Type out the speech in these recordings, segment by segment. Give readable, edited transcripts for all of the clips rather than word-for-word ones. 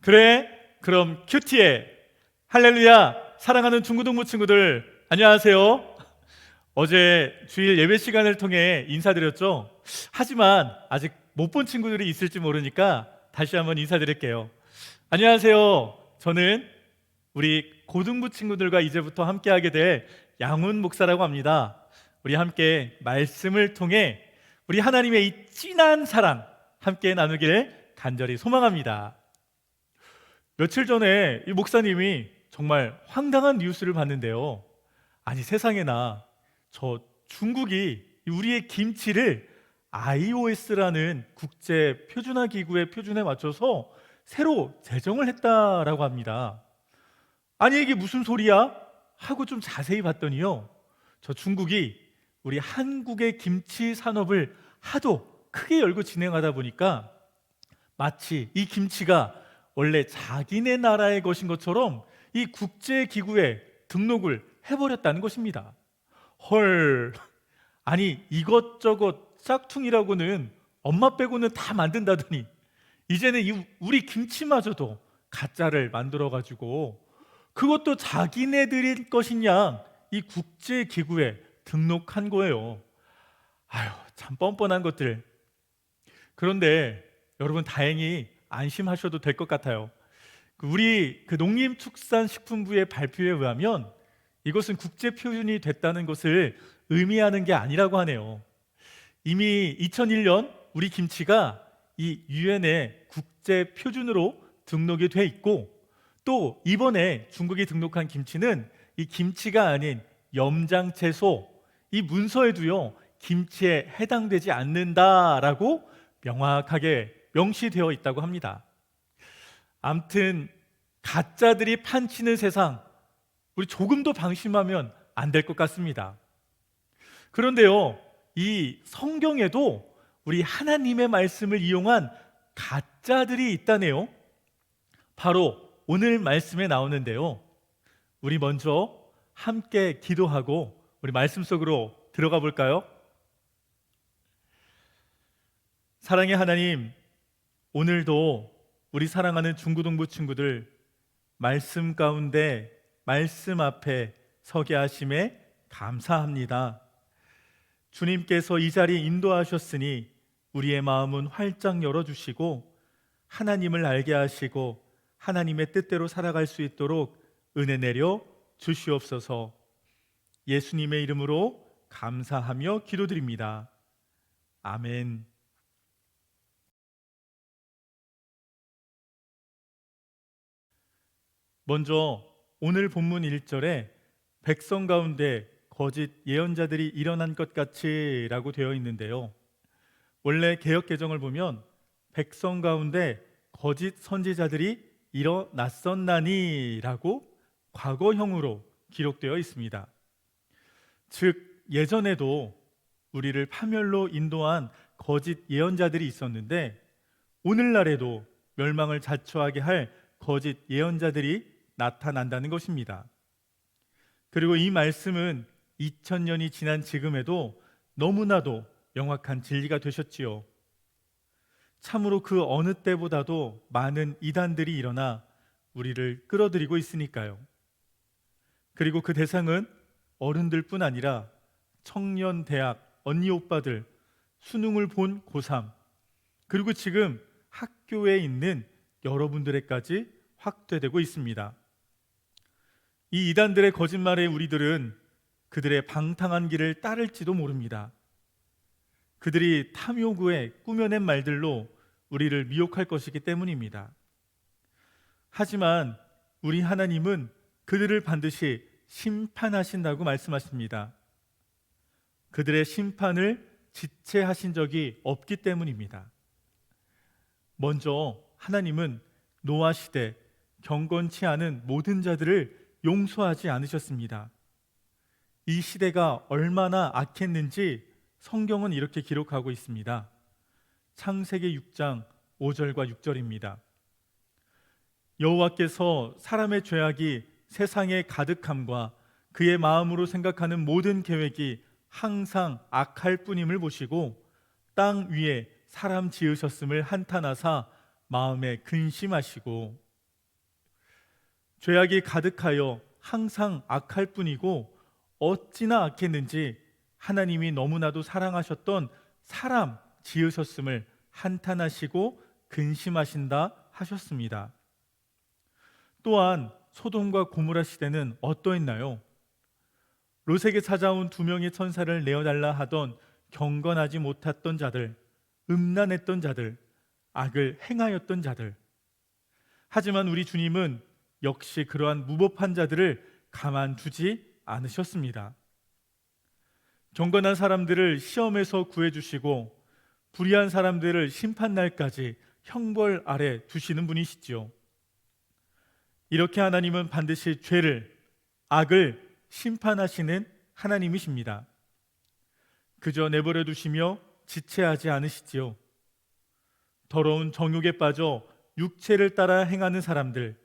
그래? 그럼 큐티해. 할렐루야. 사랑하는 중고등부 친구들, 안녕하세요. 어제 주일 예배 시간을 통해 인사드렸죠? 하지만 아직 못 본 친구들이 있을지 모르니까 다시 한번 인사드릴게요. 안녕하세요. 저는 우리 고등부 친구들과 이제부터 함께하게 될 양훈 목사라고 합니다. 우리 함께 말씀을 통해 우리 하나님의 이 진한 사랑 함께 나누기를 간절히 소망합니다. 며칠 전에 이 목사님이 정말 황당한 뉴스를 봤는데요. 아니, 세상에나 저 중국이 우리의 김치를 iOS라는 국제 표준화 기구의 표준에 맞춰서 새로 제정을 했다라고 합니다. 아니, 이게 무슨 소리야? 하고 좀 자세히 봤더니요, 저 중국이 우리 한국의 김치 산업을 하도 크게 열고 진행하다 보니까 마치 이 김치가 원래 자기네 나라의 것인 것처럼 이 국제기구에 등록을 해버렸다는 것입니다. 헐, 아니 이것저것 짝퉁이라고는 엄마 빼고는 다 만든다더니 이제는 우리 김치마저도 가짜를 만들어가지고 그것도 자기네들의 것이냐 이 국제기구에 등록한 거예요. 아유, 참 뻔뻔한 것들. 그런데 여러분, 다행히 안심하셔도 될 것 같아요. 우리 농림축산식품부의 발표에 의하면 이것은 국제 표준이 됐다는 것을 의미하는 게 아니라고 하네요. 이미 2001년 우리 김치가 이 유엔의 국제 표준으로 등록이 돼 있고, 또 이번에 중국이 등록한 김치는 이 김치가 아닌 염장채소, 이 문서에도요 김치에 해당되지 않는다라고 명확하게 명시되어 있다고 합니다. 암튼 가짜들이 판치는 세상, 우리 조금도 방심하면 안 될 것 같습니다. 그런데요, 이 성경에도 우리 하나님의 말씀을 이용한 가짜들이 있다네요. 바로 오늘 말씀에 나오는데요, 우리 먼저 함께 기도하고 우리 말씀 속으로 들어가 볼까요? 사랑의 하나님, 오늘도 우리 사랑하는 중고등부 친구들 말씀 가운데, 말씀 앞에 서게 하심에 감사합니다. 주님께서 이 자리에 인도하셨으니 우리의 마음은 활짝 열어주시고 하나님을 알게 하시고 하나님의 뜻대로 살아갈 수 있도록 은혜 내려 주시옵소서. 예수님의 이름으로 감사하며 기도드립니다. 아멘. 먼저 오늘 본문 1절에 백성 가운데 거짓 예언자들이 일어난 것 같이 라고 되어 있는데요, 원래 개역 개정을 보면 백성 가운데 거짓 선지자들이 일어났었나니 라고 과거형으로 기록되어 있습니다. 즉 예전에도 우리를 파멸로 인도한 거짓 예언자들이 있었는데 오늘날에도 멸망을 자초하게 할 거짓 예언자들이 나타난다는 것입니다. 그리고 이 말씀은 2000년이 지난 지금에도 너무나도 명확한 진리가 되셨지요. 참으로 그 어느 때보다도 많은 이단들이 일어나 우리를 끌어들이고 있으니까요. 그리고 그 대상은 어른들뿐 아니라 청년, 대학, 언니, 오빠들, 수능을 본 고3, 그리고 지금 학교에 있는 여러분들에까지 확대되고 있습니다. 이 이단들의 거짓말에 우리들은 그들의 방탕한 길을 따를지도 모릅니다. 그들이 탐욕에 꾸며낸 말들로 우리를 미혹할 것이기 때문입니다. 하지만 우리 하나님은 그들을 반드시 심판하신다고 말씀하십니다. 그들의 심판을 지체하신 적이 없기 때문입니다. 먼저 하나님은 노아 시대 경건치 않은 모든 자들을 용서하지 않으셨습니다. 이 시대가 얼마나 악했는지 성경은 이렇게 기록하고 있습니다. 창세기 6장 5절과 6절입니다. 여호와께서 사람의 죄악이 세상에 가득함과 그의 마음으로 생각하는 모든 계획이 항상 악할 뿐임을 보시고 땅 위에 사람 지으셨음을 한탄하사 마음에 근심하시고, 죄악이 가득하여 항상 악할 뿐이고 어찌나 악했는지 하나님이 너무나도 사랑하셨던 사람 지으셨음을 한탄하시고 근심하신다 하셨습니다. 또한 소돔과 고모라 시대는 어떠했나요? 롯에게 찾아온 두 명의 천사를 내어달라 하던 경건하지 못했던 자들, 음란했던 자들, 악을 행하였던 자들. 하지만 우리 주님은 역시 그러한 무법한 자들을 가만두지 않으셨습니다. 경건한 사람들을 시험에서 구해주시고 불의한 사람들을 심판날까지 형벌 아래 두시는 분이시지요. 이렇게 하나님은 반드시 죄를, 악을 심판하시는 하나님이십니다. 그저 내버려 두시며 지체하지 않으시지요. 더러운 정욕에 빠져 육체를 따라 행하는 사람들,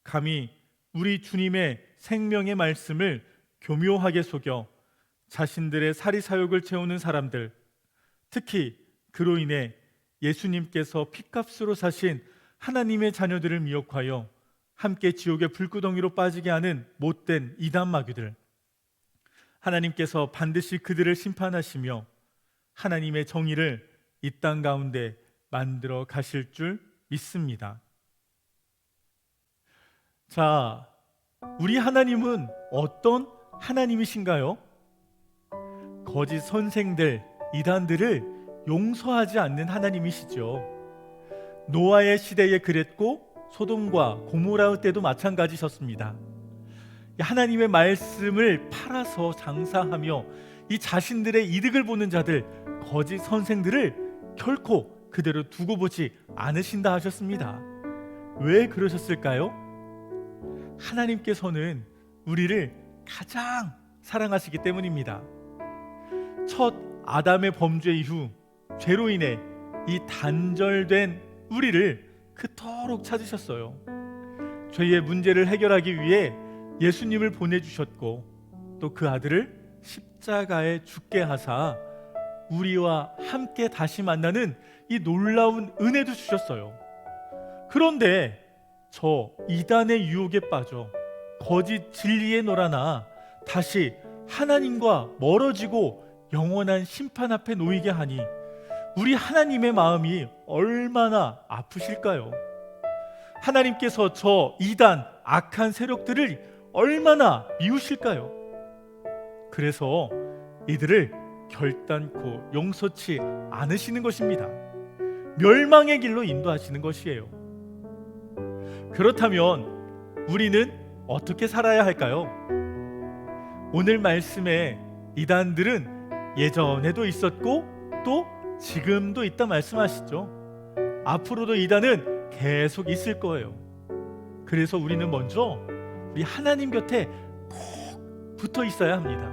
감히 우리 주님의 생명의 말씀을 교묘하게 속여 자신들의 사리사욕을 채우는 사람들, 특히 그로 인해 예수님께서 핏값으로 사신 하나님의 자녀들을 미혹하여 함께 지옥의 불구덩이로 빠지게 하는 못된 이단 마귀들, 하나님께서 반드시 그들을 심판하시며 하나님의 정의를 이 땅 가운데 만들어 가실 줄 믿습니다. 자, 우리 하나님은 어떤 하나님이신가요? 거짓 선생들, 이단들을 용서하지 않는 하나님이시죠. 노아의 시대에 그랬고 소돔과 고모라의 때도 마찬가지셨습니다. 하나님의 말씀을 팔아서 장사하며 이 자신들의 이득을 보는 자들, 거짓 선생들을 결코 그대로 두고 보지 않으신다 하셨습니다. 왜 그러셨을까요? 하나님께서는 우리를 가장 사랑하시기 때문입니다. 첫 아담의 범죄 이후 죄로 인해 이 단절된 우리를 그토록 찾으셨어요. 죄의 문제를 해결하기 위해 예수님을 보내주셨고 또 그 아들을 십자가에 죽게 하사 우리와 함께 다시 만나는 이 놀라운 은혜도 주셨어요. 그런데 저 이단의 유혹에 빠져 거짓 진리에 놀아나 다시 하나님과 멀어지고 영원한 심판 앞에 놓이게 하니 우리 하나님의 마음이 얼마나 아프실까요? 하나님께서 저 이단 악한 세력들을 얼마나 미우실까요? 그래서 이들을 결단코 용서치 않으시는 것입니다. 멸망의 길로 인도하시는 것이에요. 그렇다면 우리는 어떻게 살아야 할까요? 오늘 말씀에 이단들은 예전에도 있었고 또 지금도 있다 말씀하시죠. 앞으로도 이단은 계속 있을 거예요. 그래서 우리는 먼저 우리 하나님 곁에 꼭 붙어 있어야 합니다.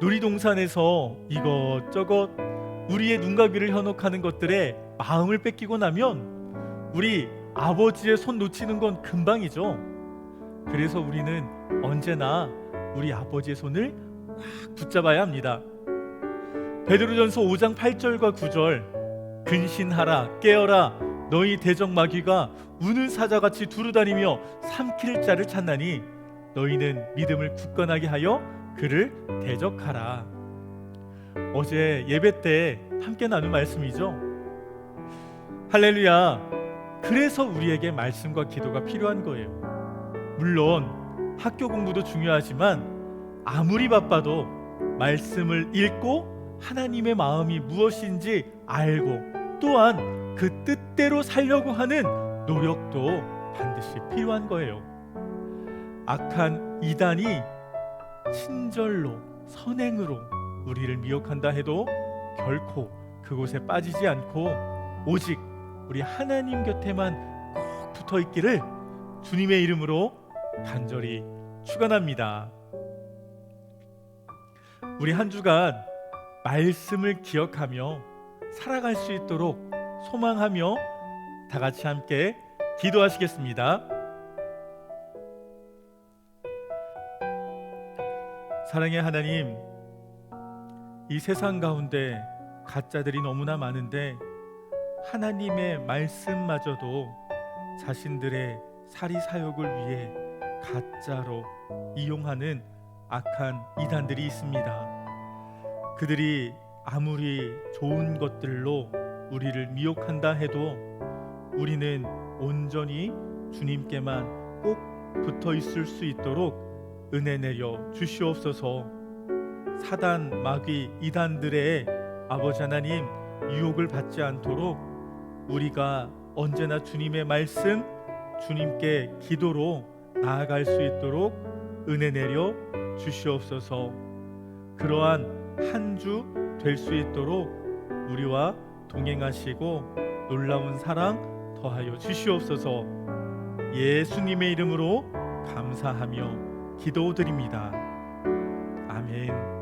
놀이동산에서 이것저것 우리의 눈과 귀를 현혹하는 것들에 마음을 뺏기고 나면 우리 아버지의 손 놓치는 건 금방이죠. 그래서 우리는 언제나 우리 아버지의 손을 꽉 붙잡아야 합니다. 베드로전서 5장 8절과 9절, 근신하라 깨어라 너희 대적 마귀가 우는 사자같이 두루다니며 삼킬 자를 찾나니 너희는 믿음을 굳건하게 하여 그를 대적하라. 어제 예배 때 함께 나눈 말씀이죠. 할렐루야. 그래서 우리에게 말씀과 기도가 필요한 거예요. 물론 학교 공부도 중요하지만 아무리 바빠도 말씀을 읽고 하나님의 마음이 무엇인지 알고 또한 그 뜻대로 살려고 하는 노력도 반드시 필요한 거예요. 악한 이단이 친절로 선행으로 우리를 미혹한다 해도 결코 그곳에 빠지지 않고 오직 우리 하나님 곁에만 꼭 붙어 있기를 주님의 이름으로 간절히 축원합니다. 우리 한 주간 말씀을 기억하며 살아갈 수 있도록 소망하며 다 같이 함께 기도하시겠습니다. 사랑의 하나님, 이 세상 가운데 가짜들이 너무나 많은데 하나님의 말씀마저도 자신들의 사리 사욕을 위해 가짜로 이용하는 악한 이단들이 있습니다. 그들이 아무리 좋은 것들로 우리를 미혹한다 해도 우리는 온전히 주님께만 꼭 붙어 있을 수 있도록 은혜 내려 주시옵소서. 사단 마귀 이단들의 아버지 하나님 유혹을 받지 않도록 우리가 언제나 주님의 말씀, 주님께 기도로 나아갈 수 있도록 은혜 내려 주시옵소서. 그러한 한 주 될 수 있도록 우리와 동행하시고 놀라운 사랑 더하여 주시옵소서. 예수님의 이름으로 감사하며 기도드립니다. 아멘.